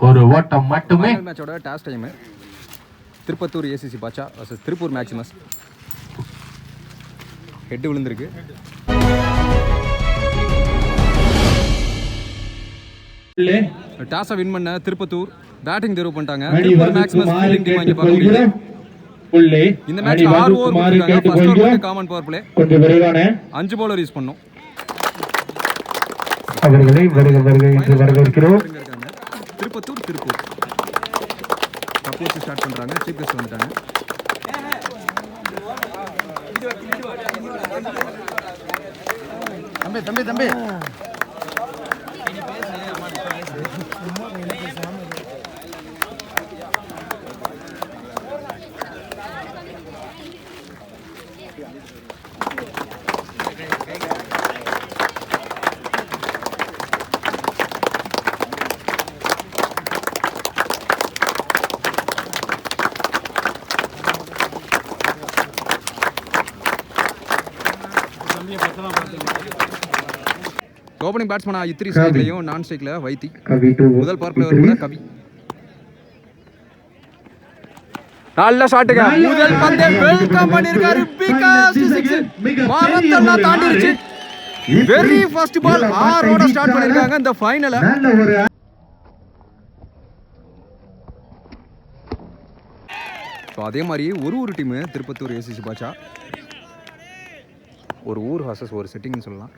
ஒரு ஓட்டம் மட்டுமே. மேட்சோட toss time. Tirupattur ACC Baatsha versus Tiruppur Maximus. Head விழுந்திருக்கு. டாஸை வின் பண்ண திருப்பத்தூர் பேட்டிங் தேர்வு பண்ணிட்டாங்க. திருப்பூர் மேக்ஸிமஸ் ஃபீல்டிங் டீம் வாங்கி பார்க்க முடியுது. இந்த மேட்ச் 6 ஓவர் கொடுத்திருக்காங்க. ஃபர்ஸ்ட் ஓவர் வந்து காமன் பவர் பிளே. கொஞ்சம் விரைவான 5 பவுலர் யூஸ் பண்ணோம். அவர்களை என்று வரவேற்கிறோம். திருப்பூர் கப் வச்சு ஸ்டார்ட் பண்றாங்க. சீஃப் கெஸ்ட் வந்துட்டாங்க. தம்பி ஓப்பனிங் பேட்ஸ்மேனா இத்திரி ஸ்ட்ரைக்லையும் நான் ஸ்ட்ரைக்ல வைத்தி. முதல் பவர் பிளேயர் கூட கவி. நல்ல ஷாட்டுங்க. முதல் பந்தை வெல்கம் பண்ணிருக்காரு. பிகாஸ் 6 மாரத்தெல்லாம் தாண்டிருச்சு. வெரி ஃபர்ஸ்ட் பால் 6 ஓட ஸ்டார்ட் பண்ணிருக்காங்க இந்த ஃபைனலை. அதே மாதிரி ஒரு டீம் திருப்பத்தூர் ஏசிசி பாட்சா ஒரு ஊர் ஹாசஸ் ஒரு செட்டிங்னு சொல்லலாம்.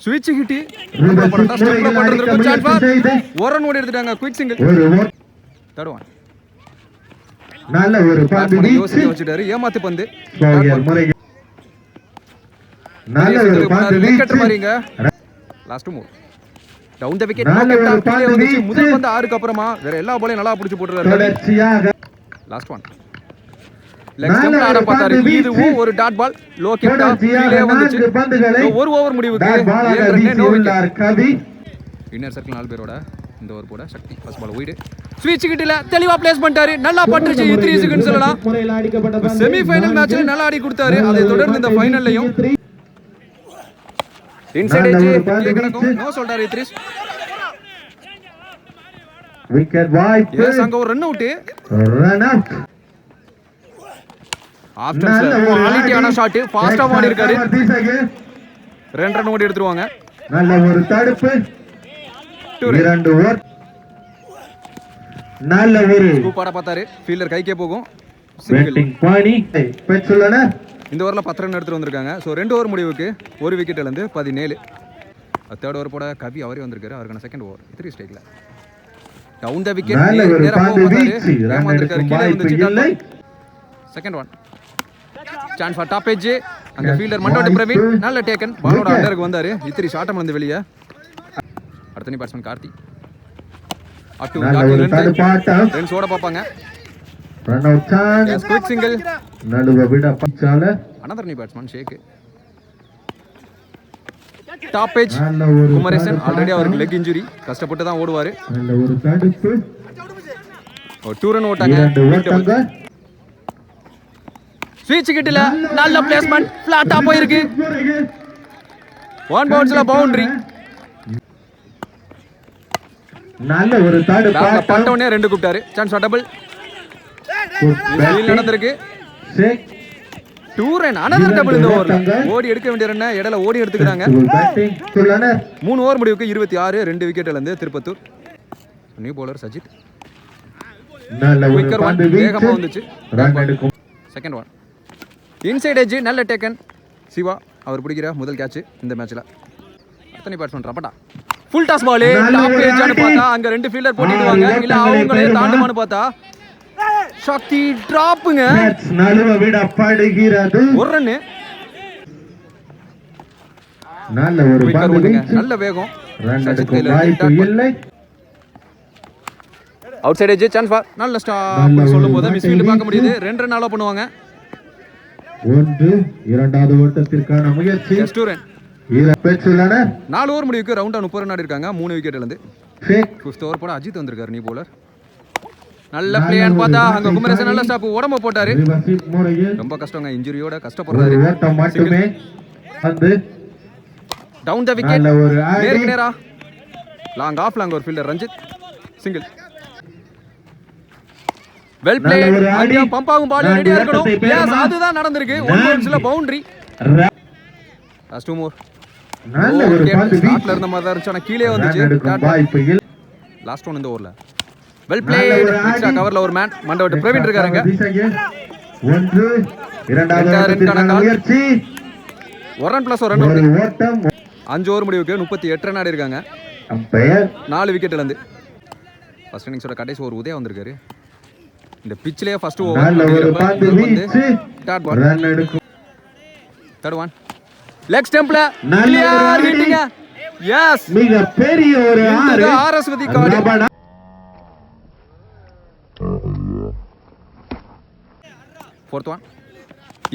ஸ்விட்ச் ஹிட் ஒரு ரன் ஓடி எடுத்துட்டாங்க. Quick single. தடுவான். நல்ல ஒரு பந்து யோசிச்சு வச்சிட்டாரு. ஏமாத்து பந்து. நல்ல ஒரு பந்து விக்கெட் மாரிங்க. Last move. Down the wicket. முதல் பந்து 6க்கு அப்புறமா வேற எல்லா பாலையும் நல்லா பிடிச்சு போட்டுறாரு. Last one. லெக் ஸ்டம்ப் ஆட பார்த்தாரு. இதுவும் ஒரு டாட் பால். லோ கிட்டா கீழே வந்துச்சு. ஒரு ஓவர் முடிவுக்கு 7 run no wicket. Inner circle 4 பேரோட இந்த ஓவர் போட சக்தி ஃபர்ஸ்ட் பால் வைட். ஸ்விட்ச் கிட்டல தெளிவா பிளேஸ் பண்ணிட்டாரு. நல்லா பட்டுச்சு. 3 செகண்ட்ஸ் சொல்லலாம். செமி ஃபைனல் மேட்ச்ல நல்லா ஆடி கொடுத்தாரு. அதை தொடர்ந்து இந்த ஃபைனல்லையும் இன்சைட் எட்ஜ் கேக்கணும். நோ சொல்றாரு இத்ரிஸ். Wicket wide. எஸ் அங்க ஒரு ரன் அவுட். ஆப்ஷன்ஸ் குவாலிட்டியான ஷாட். ஃபாஸ்டா ஓடி இருக்காரு. 2 ரன் ஓடி எடுத்துருவாங்க. நல்ல ஒரு தடுப்பு. 2 ஓவர். நல்ல ஒரு சூப்பரா பார்த்தாரு. ஃபீல்டர் கைக்கே போகும். பேட்டிங் பாணி பெட்சுலன இந்த ஓவர்ல 10 ரன் எடுத்து வந்திருக்காங்க. சோ 2 ஓவர் முடிவுக்கு ஒரு விக்கெட் இழந்து 17. தேர்ட் ஓவர் போட கவி அவரே வந்திருக்காரு. அவருக்கான செகண்ட் ஓவர் 3 ஸ்ட்ரைக்ல டவுன் தி விக்கெட். நேரா போறாரு. ஏமாந்திருக்காரு. கீழே வந்துச்சு. Second one. Chance for top edge. அந்த ஃபீல்டர் மண்டோடி பிரவீன் நல்ல டேக்கன். பாலோட அண்டருக்கு வந்தாரு. இத்திரி ஷாட்டம் வந்து வெளியே. அடுத்த நீ பேட்ஸ்மேன் கார்த்தி. அட்டு ரன்ஸ் ஓட பாப்பாங்க. Run out chance. Quick single. நடுவ விட பச்சால அனதர் நீ பேட்ஸ்மேன் ஷேக். டாப் எட்ஜ் குமரேசன் ஆல்ரெடி அவருக்கு லெக் இன்ஜுரி. கஷ்டப்பட்டு தான் ஓடுவாரு. நல்ல ஒரு தடுப்பு. 2 ரன் ஓட்டாங்க. ஸ்விட்ச் கிட்டல நல்ல பிளேஸ்மென்ட். ஃபிளாட்டா போயிருக்கு. 1 பவுன்ஸ்ல பவுண்டரி. நல்ல ஒரு தடுப்பு. பட்டவனே 2 கூப்பிட்டாரு. Chance double. ஃபீல் நடந்திருக்கு. 2 ரன். அனதர் டபுள் இந்த ஓவர்ல. ஓடி எடுக்க வேண்டிய ரன் இடையில ஓடி எடுத்துக்கிறாங்க. 3 ஓவர் முடிவுக்கு 26. 2 விக்கெட் இழந்து திருப்பத்தூர். New bowler Sajith. நல்ல ஒரு பந்து வேகமா வந்துச்சு. ரன் எடுக்கும். Second one. இன்சைட் எட்ஜ் நல்ல டேக்கன். சிவா அவர் பிடிக்கிற முதல் கேட்ச் இந்த மேட்ச்ல. அத்தனை batsman Rabada. Full toss ball. Top எட்ஜ்னு பார்த்தா அங்க 2 ஃபீல்டர் போட்டிடுவாங்க. இல்ல அவங்களே தாண்டுமான்னு பார்த்தா சக்தி டிராப்ங்க. நழுவ விட படுகிறது. ஒரு ரன். நல்ல ஒரு பந்து. நல்ல வேகம். ரன் எடுக்க வாய்ப்பு இல்லை. Outside edge chance for நல்ல ஸ்டாப் சொல்லும்போது மிஸ் ஃபீல்ட் பார்க்க முடியுது. 2 ரன் அலோ பண்ணுவாங்க. 1 இரண்டாவது ஓட்டத்திற்கான முயற்சி. 2 ரன். பெட்சுலன 4 ஓவர் முடிவுக்கு ரவுண்டா 30 ரன் ஆடி இருக்காங்க. 3 விக்கெட் இழந்து. 5th ஓவர் போட அஜித் வந்திருக்காரு நீ பவுலர். நல்ல பிளேயர்னு பார்த்தா அங்க குமரேசன் நல்ல ஸ்டாப் உடம்ப போட்டாரு. ரொம்ப கஷ்டங்க. இன்ஜுரியோட கஷ்டப்படுறாரு. மட்டுமே வந்து டவுன் தி விக்கெட். நேருக்கு நேரா லாங் ஒரு ஃபீல்டர் ரஞ்சித் சிங்கிள். வெல் நல்ல பிளேட். ஒரு ஆடி. அங்க பம்ப் ஆகும் பால் நான் ரெடியா இருக்கணும். வேகத்தை எஸ் பெறுமா? அதுதான் நடந்திருக்கு. ஒன் பவுன்ஸ்ல பவுண்டரி. Last 2 more. நல்ல ஒரு பந்து ஸ்டார்ட்ல வீச்சு இருந்த மாதிரி தான் இருந்துச்சு. ஆனா கீழே ரன் வந்துச்சு. எடுக்கும் வாய்ப்பு இல்லை. லாஸ்ட் ஒன் இந்த ஓவர்ல. வெல் நல்ல பிளேட். ஒரு எக்ஸ்ட்ரா ஆடி. கவர்ல ஒரு மேன். மண்டவட்டு பிரவீன் இருக்காருங்க. திசையில் 1 இரண்டாவது ரெண்டாவது ஓட்டத்திற்கான ரன்னுக்கான முயற்சி. ஒரு ரன் பிளஸ் ஒரு ரன் ஒரு அவுட். ஓட்டம் 5 ஓவர் முடிவுக்கு 38 ரன் ஆடி இருக்காங்க. அம்பயர் 4 விக்கெட்ல இருந்து. ஃபர்ஸ்ட் இன்னிங்ஸோட கடைசி ஒரு உதயா வந்திருக்காரு. இந்த பிட்ச்லயே ஃபர்ஸ்ட் ஓவர் நல்ல ஒரு பந்து வீச்சு டாட் பால். ரன் எடுக்கும். Third one. லெக் ஸ்டம்ப்ல நல்ல ஒரு கிளியர் ஆடி. ஹிட்டிங்க. எஸ் மிக பெரிய ஒரு ஆறு. ஆர்எஸ்வதி கார்டு. ரபடா. Fourth one.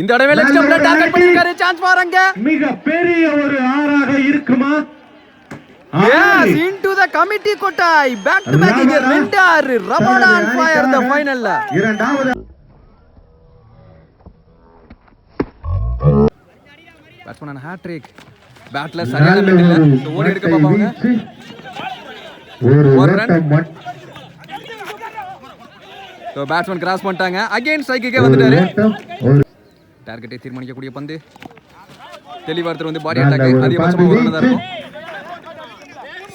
இந்த தடவை லெக் ஸ்டம்ப்ல நல்ல ஒரு டார்கெட் ஆடி. பண்ணிருக்காரு. சான்ஸ் பாருங்க. மிக பெரிய ஒரு ஆறாக இருக்குமா? எஸ் இன்டு தி கமிட்டி கொட்டாய். பேக் டு பேக் இங்க 2 6 ரபடா ஆன் ஃபயர் தி ஃபைனல்ல. இரண்டாவது பேட்ஸ்மேன் ஹேட்ரிக். பேட்ல சரியான மிட் இல்ல. ஓடி எடுக்க பாப்பாங்க. ஒரு ஒரு run. ஓட்டம் மட்டும். சோ பேட்ஸ்மேன் கிராஸ் பண்ணிட்டாங்க. அகைன் ஸ்ட்ரைக்குக்கே வந்துட்டாரு. ஓட்டம் ஒரு டார்கெட்டை தீர்மானிக்கக்கூடிய பந்து. தெளிவார்த்தர் வந்து பாடி நல்ல அட்டாக் ஒரு அதிகபட்சமா பந்து ஒரு ரன் தான் வீச்சு. இருக்கும்.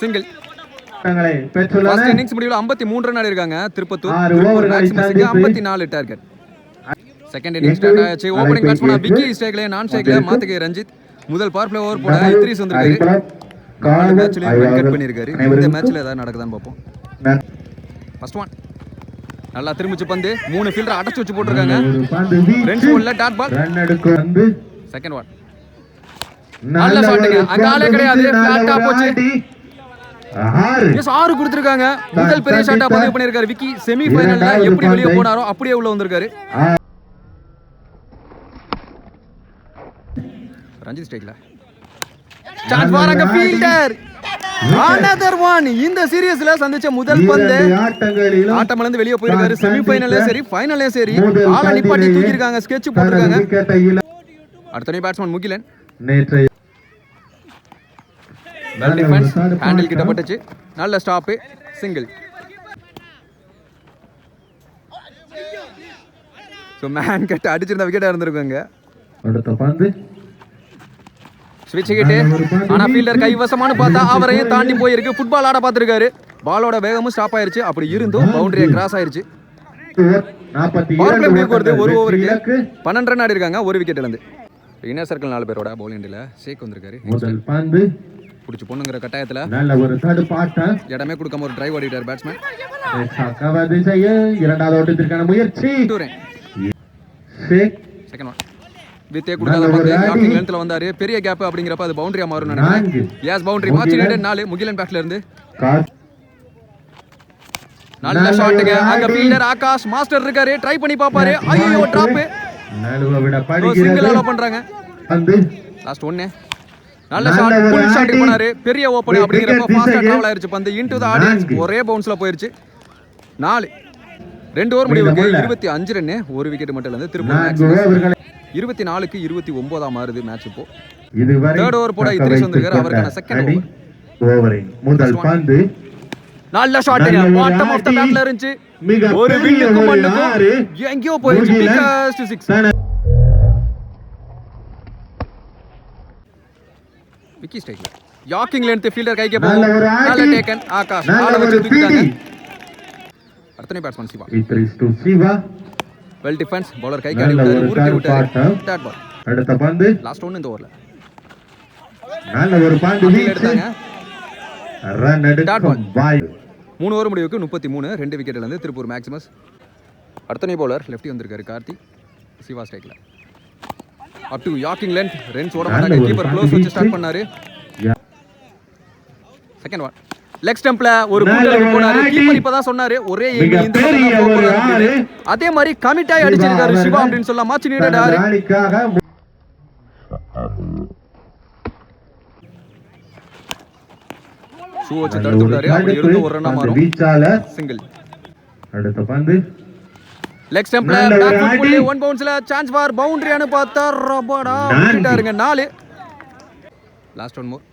சிங்கிள். தங்களை பெற்றுள்ளனர். ஃபர்ஸ்ட் இன்னிங்ஸ் முடிவுல 53 ரன் ஆடி இருக்காங்க. திருப்பத்தூர் 6 ஓவர்களை மேக்ஸிமஸ்க்கு தாண்டி 54 டார்கெட். செகண்ட் இன்னிங்ஸ் ஸ்டார்ட் ஆச்சு. ஓபனிங் பேட்ஸ்மேன் விக்கி ஸ்ட்ரைக்ல நான் ஸ்ட்ரைக்ல மாத்துகை ரஞ்சித். முதல் பவர் பிளே ஓவர் போட இத்ரிஸ் வந்திருக்காரு. நாலு மேட்ச்லயே வின் கட் பண்ணிருக்காரு. இந்த மேட்ச்ல ஏதாவது நடக்குதான்னு பாப்போம். First one. நல்லா திரும்பிச்சு பந்து. 3 ஃபீல்டர் அடைச்சு வச்சு போட்டுருக்காங்க. ரெண்டு ஓவர்ல டாட் பால். ரன் எடுக்கும் வந்து செகண்ட் ஒன். நல்ல ஷாட்டுங்க. அங்க ஆளே கிடையாது. ஃபிளாட்டா போச்சு. எஸ் 6 கொடுத்திருக்காங்க. முதல் பெரிய ஷாட்டா பதிவு பண்ணிருக்காரு விக்கி. செமி ஃபைனல்ல எப்படி வெளிய போனாரோ அப்படியே உள்ள வந்திருக்காரு. ரஞ்சித் ஸ்ட்ரைக்ல சான்ஸ் பாருங்க ஃபீல்டர். another one. இந்த சீரிஸ்ல சந்திச்ச முதல் பந்து. ஆட்டம்ல இருந்து வெளிய போயிருக்காரு. செமி ஃபைனல்ல சரி ஃபைனல்ல சரி ஆள நிப்பாட்டி தூக்கி இருக்காங்க. ஸ்கெட்ச் போட்டுருக்காங்க. அடுத்த பேட்ஸ்மேன் முகிலன். நேற்றைய வெல் டிஃபென்ஸ். ஹேண்டில் கிட்ட பட்டுச்சு. நல்ல stop. Single. So man cut அடிச்சிருந்த விக்கெட்டா இருந்திருக்குங்க. அடுத்த பந்து ஸ்விட்ச் ஹிட். ஆனா ஃபீல்டர் கைவசமானு பார்த்தா அவரையும் தாண்டி போயிருக்கு. ஃபுட்பால் ஆட பார்த்திருக்காரு. பாலோட வேகமும் ஸ்டாப் ஆயிருச்சு. அப்படி இருந்தும் பவுண்டரியை கிராஸ் ஆயிருச்சு. பவர் பிளே முடிவுக்கு வருது. ஒரு ஓவருக்கு 12 ரன் ஆடி இருக்காங்க. ஒரு விக்கெட்ல இருந்து. இன்னர் சர்க்கிள் 4 பேரோட பவுலிங் எண்ட்ல ஷேக் வந்திருக்காரு. முதல் பந்து புடிச்சு பொண்ணுங்கிற கட்டாயத்துல நல்ல ஒரு தடுப்பாட்டம். இடமே கொடுக்காம ஒரு டிரைவ் ஆடிட்டார் பேட்ஸ்மேன். இரண்டாவது ஓட்டத்திற்கான முயற்சி. Second one. வித்தே கொடுக்காத பந்து யாக்கிங் லென்த்ல வந்தாரு. பெரிய கேப் அப்படிங்கறப்ப அது பவுண்டரியா மாறும் நினைக்கிறேன். Yes boundary. Match needed 4. Mugilan பேட்ல இருந்து நல்ல ஷாட்டுங்க. அங்க ஃபீல்டர் ஆகாஷ் மாஸ்டர் இருக்காரு. ட்ரை பண்ணி பாப்பாரு. ஐயோ டிராப். நழுவ விட சிங்கிள் அலோ பண்றாங்க. லாஸ்ட் 1. நல்ல ஷாட். ஃபுல் ஷாட் பண்ணாரு. பெரிய ஓபன் அப்படிங்கறப்ப ஃபாஸ்டா டிராவல் ஆயிருச்சு பந்து. Into the audience. ஒரே பவுன்ஸ்ல போயிருச்சு. 4. 2 ஓவர் முடிவுக்கு 25 ரன். ஒரு விக்கெட் மட்டும் இருந்து திரும்ப 24க்கு 29 மாறுது மேட்ச் இப்போ. தேர்ட் ஓவர் போட இத்ரிஸ் வந்திருக்காரு. அவருக்கான செகண்ட் ஓவரின் முதல் பந்து. நல்ல ஷாட்டுங்க. பாட்டம் ஆஃப் தி பேட்ல இருந்துச்சு. ஒரு விண்டுக்கு மண்ணுக்கு எங்கேயோ போயிருச்சு. பிகஸ்ட் 6. விக்கி ஸ்ட்ரைக்ல யாக்கிங் லென்த் ஃபீல்டர் கைக்கு போகும். நல்ல டேக்கன். ஆகாஷ் ஆள வச்சு தூக்கிட்டாங்க. அடுத்த batsman Siva. Idris to Siva. Well defence. Bowler கை காடி விட்டாரு. உருட்டி விட்டாரு. Dot ball. அடுத்த பந்து. லாஸ்ட் ஒன் இந்த ஓவர்ல. நல்ல ஒரு பந்து எடுத்தாங்க. ரன் எடுக்கும் பாய். 3 ஓவர் முடிவுக்கு 33. 2 விக்கெட்ல இருந்து திருப்பூர் மேக்ஸிமஸ். அடுத்த பவுலர் லெஃப்டி வந்திருக்காரு கார்த்தி. சிவா ஸ்ட்ரைக்ல. Up to yorking length. Runs ஓட மாட்டாங்க. கீப்பர் க்ளோஸ் வச்சு ஸ்டார்ட் பண்ணாரு. Second one. லெக் ஸ்டம்ப்ல ஒரு கூட்டலுக்கு போனாரு. கீப்பர் இப்பதான் சொன்னாரு ஒரே எங்க இந்த பக்கம் தான் போறாரு. அதே மாதிரி கமிட் ஆயி அடிச்சிருக்காரு சிவா அப்படினு சொல்லலாம். March needed 6. ஷூ வச்சு தடுத்து விட்டாரு. அப்படி இருந்து ஒரு ரன்னா மாறும். சிங்கிள். அடுத்த பந்து. லெக் ஸ்டம்ப்ல பேக் ஃபுட் புள்ளி 1 பவுன்ஸ்ல சான்ஸ் ஃபார் பவுண்டரியானு பார்த்தா ரபடா விட்டாருங்க. 4. Last one more.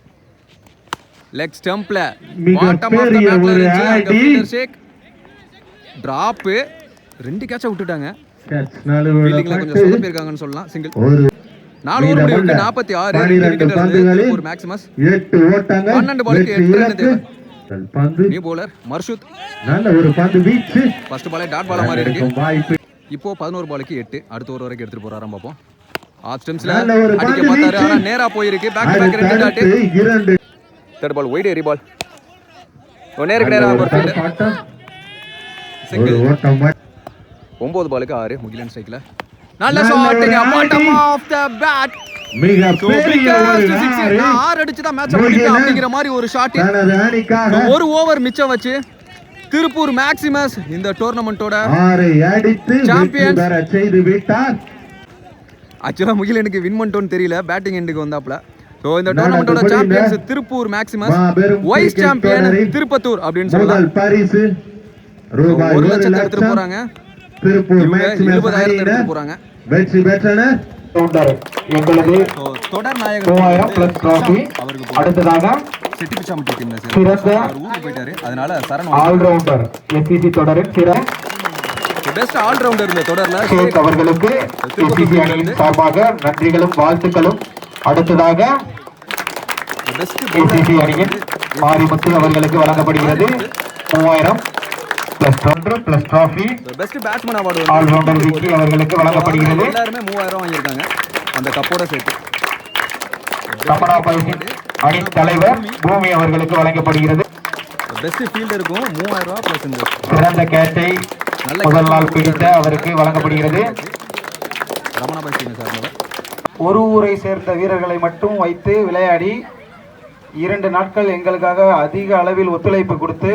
லெக் ஸ்டம்ப்ல மிகப்பெரிய பாட்டம் ஆஃப் தி பேட்ல ஒரு இருந்துச்சு அங்க அடி. ஃபீல்டர் ஷேக் டிராப் 2 கேட்ச விட்டுட்டாங்க. கேட்ச் நழுவ ஃபீல்டிங்ல கொஞ்சம் சொதப்பி இருக்காங்கன்னு சொல்லலாம். சிங்கிள் ஒரு 4 ஓவர் முடிவுக்கு 46 12 பந்துகளில் ஒரு மேக்ஸிமஸ் 8 ஓட்டங்கள் 12 பாலுக்கு வெற்றி 8 ரன் தேவை. இலக்கு. பந்து நியூ bowler மர்ஷூத் நல்ல ஒரு பந்து வீச்சு ஃபர்ஸ்ட் பாலே டாட் பால் மாதிரி இருக்கு. வாய்ப்பு இப்போ 11 பாலுக்கு 8 அடுத்த ஓவர் வரைக்கும் எடுத்துட்டு போறாராம் பாப்போம். ஆஃப் ஸ்டம்ப்ஸ்ல நல்ல ஒரு அடிக்க பந்து பார்த்தாரு வீச்சு. ஆனா நேரா போயிருக்கு. Back to back 2 dot. அடுத்து 2 தேர்ட் பால் வைட் எரி பால். நேருக்கு நேரா ஒரு ஃபீல்ட் ஒரு சிங்கிள். ஓட்டம் 9 பாலுக்கு 6 முகிலன் ஸ்ட்ரைக்ல நல்ல ஷாட்டிங் பாட்டம் ஆஃப் தி பேட். மிக பெரிய ஒரு 6 அடிச்சு தான் மேட்ச் முடிக்கும் அப்படிங்கிற மாதிரி ஒரு ஷாட். தனது அணிக்காக ஒரு ஓவர் மிச்சம் வச்சு திருப்பூர் மேக்ஸிமஸ் இந்த டோர்னமெண்டோட 6 அடித்து Champions. வெற்றி பெற செய்து விட்டார். ஆக்சுவலா முகிலனுக்கு வின் பண்ணிட்டோன்னு தெரியல, பேட்டிங் எண்டுக்கு வந்தாப்ல. ஸோ இந்த நடந்து டோர்னமெண்டோட முடிந்த சாம்பியன்ஸ் திருப்பூர் மேக்ஸிமஸ், மாபெரும் வைஸ் cricket சாம்பியன் தொடரில் திருப்பத்தூர் அப்படின்னு சொல்லலாம். முதல் பரிசு ரூபாய் 1 1 லட்சத்தை எடுத்துட்டு லட்சம் போறாங்க. திருப்பூர் இவங்க மேக்ஸிமஸ் 20,000 எடுத்துட்டு அணியினர் போறாங்க. வெற்றி பெற்றனர். எங்களது ஸோ தொடர் 3000 பிளஸ் டிராஃபி. அவருக்கு அடுத்ததாக சிட்டி பிச்சாமட்டி டீம்ல சிறந்த அவர் ஊருக்கு போயிட்டாரு. அதனால சரண் ஆல்ரவுண்டர் எஸ்சிசி தொடரின் பெஸ்ட் ஆல்ரவுண்டர் இந்த தொடர்ல ஷேக் அவர்களுக்கு எஸ்சிசி அணியின் சார்பாக நன்றிகளும் வாழ்த்துக்களும். அடுத்ததாக பெஸ்ட் எஸ்சிசி அணியின் மாரிமுத்து அவர்களுக்கு வழங்கப்படுகிறது 3000 plus 1 plus trophy. Best batsman award all rounder Vicky அவர்களுக்கு வழங்கப்படுகிறது. எல்லாருமே 3000 வாங்கியிருக்காங்க அந்த கப்போட சேர்த்து. ரமணா பைசின் அணி தலைவர் பூமி அவர்களுக்கு வழங்கப்படுகிறது. பெஸ்ட் ஃபீல்டருக்கும் 3000 ரூபாய் பிளஸ் இந்த சிறந்த கேட்சை முதல் நாள் பிடித்த அவருக்கு வழங்கப்படுகிறது. ரமணா பைசிங்க சார் ஒரு ஊரை சேர்ந்த வீரர்களை மட்டும் வைத்து விளையாடி 2 நாட்கள் எங்களுக்காக அதிக அளவில் ஒத்துழைப்பு கொடுத்து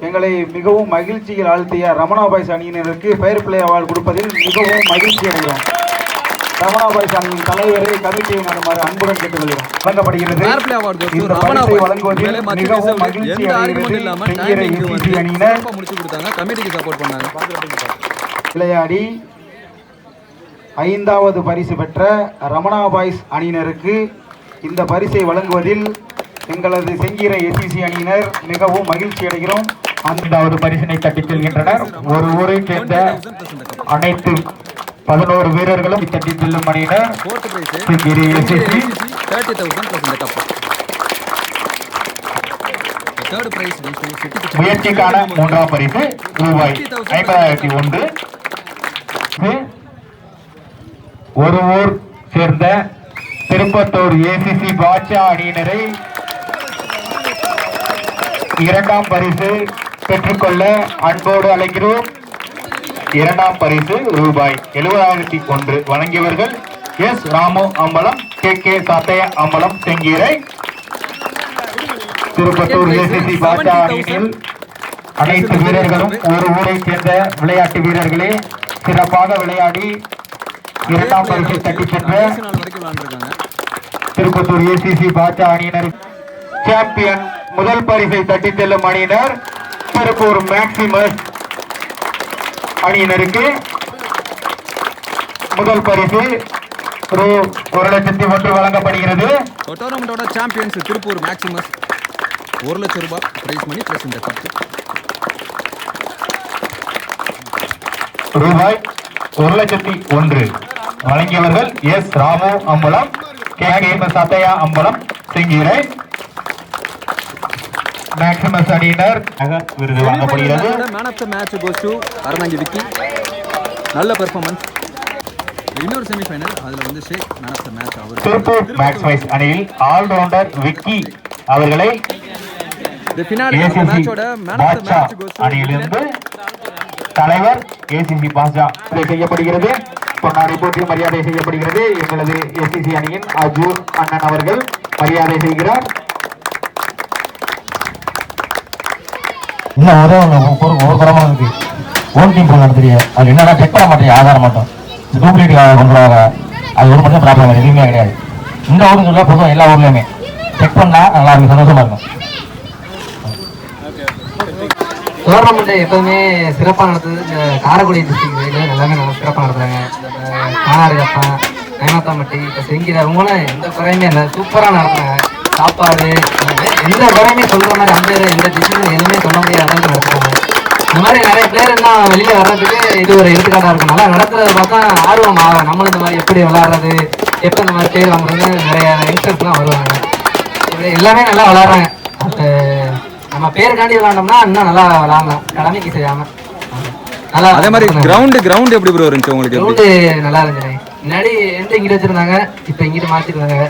எங்களை மிகவும் மகிழ்ச்சியில் ஆழ்த்திய ரமணா பாய்ஸ் அணியினருக்கு ஃபேர் பிளே அவார்டு கொடுப்பதில் மிகவும் மகிழ்ச்சி அடைகிறோம். ரமணா பாய்ஸ் அணியின் தலைவரை கமிட்டியை நாடுமாறு அன்புடன் கேட்டுக்கொள்கிறோம். வழங்கப்படுகிறது. ஃபேர் பிளே அவார்டு இந்த ரமணா பரிசை பாய்ஸ் வழங்குவதில் மிகவும் மகிழ்ச்சி எந்த ஆர்குமெண்ட் இல்லாம டைமிங்க்கு வந்து அணியினர் சிறப்பா முடிச்சு கொடுத்தாங்க. கமிட்டிக்கு சப்போர்ட் பண்ணாங்க. விளையாடி 5வது பரிசு பெற்ற ரமணா பாய்ஸ் அணியினருக்கு இந்த பரிசை வழங்குவதில் எங்களது செங்கீரை எஸ்சிசி அணியினர் மிகவும் மகிழ்ச்சி அடைகிறோம். 5வது பரிசினை தட்டிச் செல்கின்றனர். ஒரு ஊரை சேர்ந்த அனைத்து 11 வீரர்களும் தட்டிச் செல்லும் அணியினர் fourth prize Sengeerai SCC 30,000 plus இந்த cup. Third prize city pitch முயற்சிக்கான 3ஆம் பரிசு ரூபாய் 50,001. ஒரு ஊர் சேர்ந்த திருப்பத்தூர் ஏசிசி பாட்சா அணியினரை 2ஆம் பரிசு பெற்றுக்கொள்ள அன்போடு அழைக்கிறோம். 2ஆம் பரிசு ரூபாய் 70,001 வழங்கியவர்கள் எஸ் ராமு அம்பலம், கே சாத்தைய அம்பலம், செங்கீரை. திருப்பத்தூர் ஏசிசி பாட்சா அணியில் அனைத்து வீரர்களும் ஒரு ஊரை சேர்ந்த விளையாட்டு வீரர்களே சிறப்பாக விளையாடி 2ஆம் பரிசை தட்டிச் சென்ற நாள் வரைக்கும் விளையாண்டுருக்காங்க. திருப்பத்தூர் ஏசிசி பாட்சா அணியினர் சாம்பியன் முதல் பரிசை தட்டிச் செல்லும் அணியினர் திருப்பூர் மேக்ஸிமஸ் அணியினருக்கு முதல் பரிசு ரூ 1,01,000 வழங்கப்படுகிறது. டோர்னமெண்டோட சாம்பியன்ஸ் திருப்பூர் மேக்ஸிமஸ் 1 லட்சம் ரூபாய் பிரைஸ் மணி பிளஸ் இந்த கப். ரூபாய் 1,01,000 வழங்கியவர்கள் S Ramu Ambalam, K Sathaiya Ambalam, Sengeerai. Maximus அணியினர் விருது வழங்கப்படுகிறது. Man of the match goes to Aranangi Vicky. நல்ல பெர்ஃபார்மன்ஸ். இன்னொரு செமிஃபைனல் அதுல வந்து Sheikh man of the match அவர். திருப்பூர் மேக்ஸிமைஸ் அணியில் ஆல்ரவுண்டர் விக்கி அவர்களை தி ஃபினாலே ஆஃப் தி மேட்சோட man of the match goes to அணியிலிருந்து தலைவர் ஏசிசி பாஷா செய்யப்படுகிறது. பொன்னாடை போற்றி மரியாதை செய்யப்படுகிறது. எங்களது எஸ்சிசி அணியின் அஜு அண்ணன் அவர்கள் மரியாதை செய்கிறார். இன்னும் ஒரு குறமா இருக்கு. ஓன் டீம் ப்ரோக்ராம் தெரியும். அது என்னன்னா செக் பண்ண மாட்டேன், ஆதாரம் மட்டும் டூப்ளிகேட் கொண்டுருவாங்க. அது ஒரு மட்டும் ப்ராப்ளம் எதுவுமே கிடையாது. இந்த ஊருன்னு சொல்ல பொதுவாக எல்லா ஊர்லேயுமே செக் பண்ணா நல்லா இருக்கும், சந்தோஷமா இருக்கும். டோர்னமெண்ட்டை எப்போதுமே சிறப்பாக நடத்துது இந்த காரைக்குடி டிஸ்ட்ரிக்ட் எல்லாமே நல்லா சிறப்பாக நடத்துகிறாங்க. கானாடுகப்பன், நயனாத்தாம்பட்டி, இப்போ செங்கிற அவங்களும் எந்த குறையுமே இல்லை, சூப்பராக நடத்துனாங்க. சாப்பாடு எந்த குறையுமே சொல்ற மாதிரி அம்பையர் எந்த டிசிஷன் எதுவுமே சொல்ல முடியாத அளவுக்கு நடத்துறாங்க. இந்த மாதிரி நிறைய பிளேயர் இன்னும் வெளியில வர்றதுக்கு இது ஒரு எடுத்துக்காட்டா இருக்கும். நல்லா நடத்துறத பார்த்தா ஆர்வம் ஆகும். நம்மளும் இந்த மாதிரி எப்படி விளையாடுறது, எப்போ இந்த மாதிரி பேர் வாங்குறது நிறைய யங்ஸ்டர்ஸ்லாம் வருவாங்க. எல்லாமே நல்லா விளையாடுறாங்க. நம்ம பேருக்காண்டி விளையாண்டோம்னா இன்னும் நல்லா விளையாடலாம், கடமைக்கு செய்யாம. நல்லா அதே மாதிரி கிரவுண்ட் எப்படி ப்ரோ இருந்துச்சு உங்களுக்கு? கிரவுண்டு நல்லா இருந்துச்சு. முன்னாடி என்கிட்ட இங்கிட்ட வச்சிருந்தாங்க, இப்போ இங்கிட்ட மாற்றிருந்தாங்க.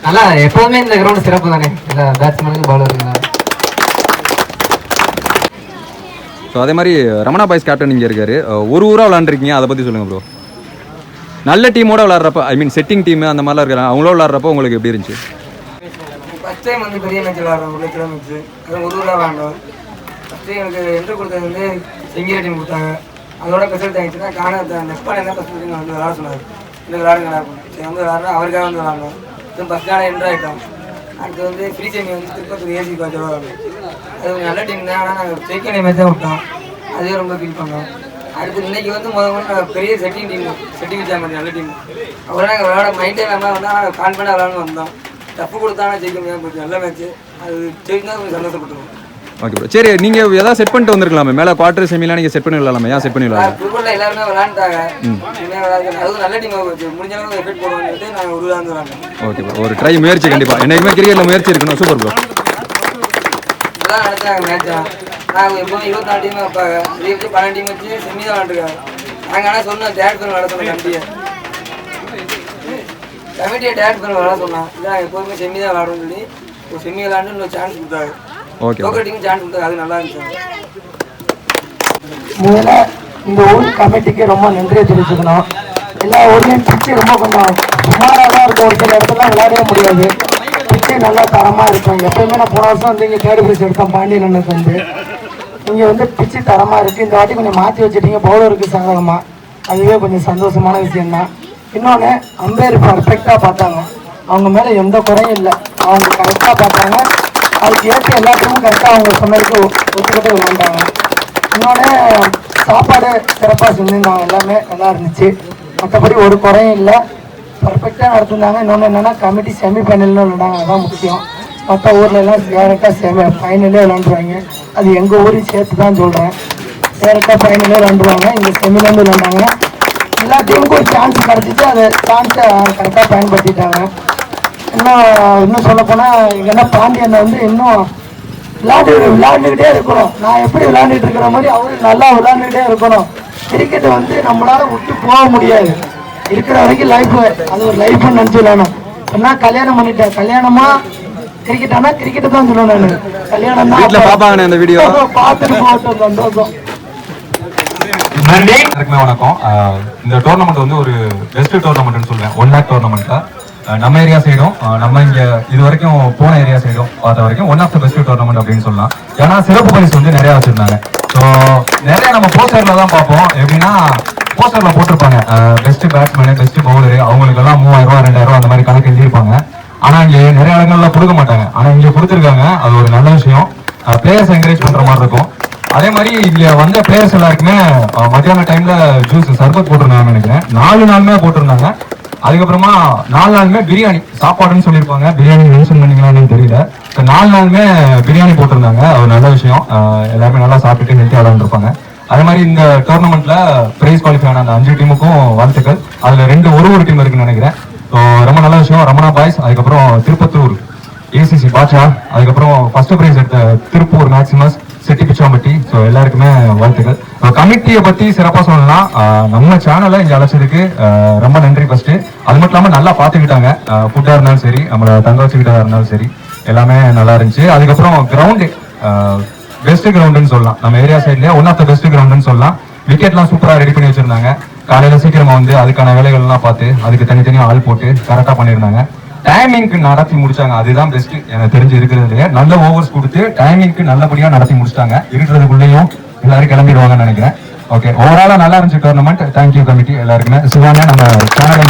நல்லா எப்போதுமே இந்த கிரவுண்டு சிறப்பு தானே, எல்லா பேட்ஸ்மேனுக்கு பவுலருங்க. ஸோ அதே மாதிரி ரமணா பாய்ஸ் கேப்டன் இங்கே இருக்காரு. ஒரு ஊராக விளாண்டுருக்கீங்க, அதை பற்றி சொல்லுங்கள் ப்ரோ. நல்ல டீமோட விளாட்றப்ப, ஐ மீன் செட்டிங் டீம் அந்த மாதிரிலாம் இருக்கிறாங்க, அவங்களோட விளாட்றப்போ உங்களுக்கு எப்படி இருந்துச்சு? ஃபஸ்ட் டைம் வந்து பெரிய மேட்ச் விளாட்றோம், 1 லட்சம் மேட்ச்சு. அது ஒரு ஊராக விளாண்டோம். ஃபஸ்ட்டு எனக்கு என்ட்ரு கொடுத்தது வந்து செங்கிரி டீம் கொடுத்தாங்க. அதோட ஸ்பெஷல் தேங்க்ஸ்னா நெக்ஸ்ட் என்ன ஃபஸ்ட் வந்து விளாட சொன்னார். இந்த விளாடுங்க சரி வந்து விளாட்றோம், அவருக்காக வந்து விளாண்டோம். இது ஃபஸ்ட் நாள் என்ட்ரு ஆகிட்டோம். அடுத்து வந்து ஃப்ரீ செமி வந்து திருப்பத்தூர் ஏசி கோச்சோட விளாண்டோம். அது ஒரு நல்ல டீம் தான், ஆனால் நாங்கள் செகண்ட் மேட்ச் தான் விட்டோம். அதே ரொம்ப ஃபீல் பண்ணோம். அடுத்து இன்னைக்கு வந்து நாங்கள் பெரிய செட்டிங் வச்சாங்க, நல்ல டீம். அப்புறம் நாங்கள் விளாட மைண்டே இல்லாமல் வந்து நாங்கள் கான்ஃபிடண்டாக விளாட்னு வந்தோம். தப்பு கொடுத்தானா ஜெயிக்க முடியாமல் போச்சு. நல்ல மேட்ச், அது ஜெயிச்சா கொஞ்சம் சந்தோஷப்பட்டுருவோம். Okay bro. சரி, நீங்கள் எதாவது செட் பண்ணிட்டு வந்துருக்கலாமே, மேலே குவார்டர் செமிலாம் நீங்கள் செட் பண்ணி விடலாமே, ஏன் செட் பண்ணி விடலாம்? ஃபுட்பாலில் எல்லாருமே விளாண்டாங்க, அதுவும் நல்ல டீமாக போச்சு. முடிஞ்ச அளவுக்கு எஃபெக்ட் போடுவோம்னு சொல்லிட்டு நாங்கள் ஒரு விளாண்டு விளாண்டோம். ஓகே ப்ரோ, ஒரு ட்ரை முயற்சி கண்டிப்பாக என்னைக்குமே கிரிக்கெட்டில் முயற்சி இருக்கணும். Super bro. இதெல்லாம் நடத்துனாங்க மேட்சா. நாங்கள் எப்போதும் 24 டீம் வைப்பாங்க, இதே வச்சு 12 டீம் வச்சு செம்மி தான் விளாண்டுருக்காங்க. நாங்கள் ஆனால் சொன்னோம் டேட் பண்ண நடத்தணும் கமிட்டியை டேட் பண்ண விளாட சொன்னோம். இதான் எப்போதுமே செம்மி தான் விளாடணும்னு சொல்லி ஒரு செம்மி விளாண்டு இன்னொரு சான்ஸ் கொடுத்தாங்க. ஓகே, டீம் சான்ஸ் கொடுத்தாங்க, அது நல்லா இருந்துச்சு. முதல்ல இந்த ஊர் கமிட்டிக்கு ரொம்ப நன்றியை தெரிவிச்சுக்கணும். எல்லா ஊர்லேயும் பிச்சு ரொம்ப கொஞ்சம் சுமாராக தான் இருக்கும், ஒரு சில இடத்துல விளையாடவே முடியாது. பிச்சு நல்லா தரமாக இருக்கும். எப்போயுமே நான் போன வருஷம் வந்து இங்கே 3rd பிரைஸ் எடுத்தோம் பாண்டியன் அண்ணனுக்கு வந்து. இங்கே வந்து பிச்சு தரமாக இருக்குது. இந்த வாட்டி கொஞ்சம் மாற்றி வச்சுட்டீங்க பவுலருக்கு சாதகமாக, அதுவே கொஞ்சம் சந்தோஷமான விஷயம்தான். இன்னொன்று அம்பையர் பர்ஃபெக்டாக பார்த்தாங்க, அவங்க மேலே எந்த குறையும் இல்லை. அவங்க கரெக்டாக பார்த்தாங்க, அதுக்கு ஏற்ற எல்லா டீமும் கரெக்டாக அவங்க சொன்னதுக்கு ஒத்துக்கிட்டு விளையாண்டாங்க. இன்னொன்று சாப்பாடு சிறப்பாக செஞ்சுருந்தாங்க, எல்லாமே நல்லா இருந்துச்சு. மற்றபடி ஒரு குறையும் இல்லை, பர்ஃபெக்டாக நடத்துனாங்க. இன்னொன்று என்னென்னா கமிட்டி செமிஃபைனல்னு விளையாண்டாங்க, அதுதான் முக்கியம். மற்ற ஊரில் எல்லாம் டேரெக்டாக ஃபைனலே விளாண்டுருவாங்க. அது எங்கள் ஊரையும் சேர்த்து தான் சொல்கிறேன். டேரெக்டாக ஃபைனலே விளாண்டுருவாங்க, இங்கே செமிலேருந்து விளாண்டாங்க. எல்லா டீமுக்கும் ஒரு சான்ஸ் கிடச்சிச்சு, அதை சான்ஸை கரெக்டாக பயன்படுத்திட்டாங்க. இன்னும் சொல்லப்போனால் என்ன பாண்டியன் வந்து இன்னும் விளையாண்டுக்கிட்டே இருக்கணும். நான் எப்படி விளையாண்டுட்டு இருக்கிற மாதிரி அவரு நல்லா விளையாண்டுக்கிட்டே இருக்கணும். கிரிக்கெட் வந்து நம்மளால விட்டு போக முடியாது, இருக்கிற வரைக்கும் லைஃப், அது ஒரு லைஃப்னு நினச்சி விளையாடணும். என்ன கல்யாணம் பண்ணிட்டேன், கல்யாணமா கிரிக்கெட் ஆனால் கிரிக்கெட்டை தான் சொல்லுவேன் நான். கல்யாணம் தான் பார்ப்பாங்க இந்த வீடியோ பார்த்துட்டு போகட்டும், சந்தோஷம். நன்றி. வணக்கம். இந்த டோர்னமெண்ட் வந்து ஒரு பெஸ்ட் டோர்னமெண்ட்னு சொல்லுவேன். 1 lakh டோர்னமெண்ட்ல நம்ம ஏரியா சைடும், நம்ம இங்க இது வரைக்கும் போன ஏரியா சைடும் பார்த்த வரைக்கும் one of the best tournament அப்படின்னு சொல்லலாம். ஏன்னா சிறப்பு பரிசு வந்து நிறைய வச்சிருந்தாங்க. ஸோ நிறைய நம்ம போஸ்டர்ல தான் பார்ப்போம். எப்படின்னா போஸ்டர்ல போட்டிருப்பாங்க பெஸ்ட் பேட்ஸ்மேனு, பெஸ்ட் பவுலரு, அவங்களுக்கு எல்லாம் 3000 ரூபா 2000 ரூபா அந்த மாதிரி கணக்கு எழுதியிருப்பாங்க. ஆனா இங்க நிறைய இடங்கள்ல கொடுக்க மாட்டாங்க, ஆனா இங்க கொடுத்துருக்காங்க. அது ஒரு நல்ல விஷயம். பிளேயர்ஸ் என்கரேஜ் பண்ற மாதிரி இருக்கும். அதே மாதிரி இங்க வந்த பிளேயர்ஸ் எல்லாருக்குமே மத்தியான டைம்ல ஜூஸ் சர்பத் போட்டிருந்தாங்கன்னு நினைக்கிறேன். 4 நாளுமே போட்டிருந்தாங்க. அதுக்கப்புறமா 4 நாளுமே பிரியாணி சாப்பாடுன்னு சொல்லியிருப்பாங்க. பிரியாணி மென்ஷன் பண்ணீங்களான்னு தெரியல. 4 நாளுமே பிரியாணி போட்டிருந்தாங்க. அது நல்ல விஷயம். எல்லாருமே நல்லா சாப்பிட்டுட்டு ஹெல்த்தியாக விளையாண்டுருப்பாங்க. அதே மாதிரி இந்த டோர்னமெண்ட்ல பிரைஸ் குவாலிஃபை ஆன அந்த 5 டீமுக்கும் வாழ்த்துக்கள். அதுல 2 ஒரு டீம் இருக்குன்னு நினைக்கிறேன். ஸோ ரொம்ப நல்ல விஷயம். ரமணா பாய்ஸ், அதுக்கப்புறம் திருப்பத்தூர் ஏசிசி பாட்சா, அதுக்கப்புறம் ஃபர்ஸ்ட் பிரைஸ் எடுத்த திருப்பூர் மேக்சிமஸ், செட்டி பிச்சாம்பட்டி. ஸோ எல்லாருக்குமே வாழ்த்துக்கள். கமிட்டியை பத்தி சிறப்பாக சொல்லலாம். நம்ம சேனலை இங்கே அழைச்சதுக்கு ரொம்ப நன்றி ஃபர்ஸ்ட். அது மட்டும் இல்லாமல் நல்லா பார்த்துக்கிட்டாங்க. ஃபுட்டாக இருந்தாலும் சரி, நம்மளை தங்க வச்சுக்கிட்டா இருந்தாலும் சரி, எல்லாமே நல்லா இருந்துச்சு. அதுக்கப்புறம் கிரவுண்டு பெஸ்ட் கிரவுண்டுன்னு சொல்லலாம். நம்ம ஏரியா சைட்லேயே ஒன் ஆஃப் த பெஸ்ட் கிரவுண்டுன்னு சொல்லலாம். விக்கெட்லாம் சூப்பராக ரெடி பண்ணி வச்சிருந்தாங்க. காலையில் சீக்கிரமா வந்து அதுக்கான வேலைகள்லாம் பார்த்து அதுக்கு தனித்தனியாக ஆள் போட்டு கரெக்டாக பண்ணியிருந்தாங்க. டைமிங்க்கு நடத்தி முடிச்சாங்க. அதுதான் பெஸ்ட் எனக்கு தெரிஞ்சு இருக்கிறதுலையே. நல்ல ஓவர்ஸ் கொடுத்து டைமிங்க்கு நல்லபடியா நடத்தி முடிச்சிட்டாங்க. இருக்கிறதுக்குள்ளேயும் எல்லாரும் கிளம்பிடுவாங்கன்னு நினைக்கிறேன். ஓகே, ஓவராலா நல்லா இருந்துச்சு டோர்னமெண்ட். தேங்க்யூ கமிட்டி எல்லாருக்குமே. சிவானே நம்ம சேனல்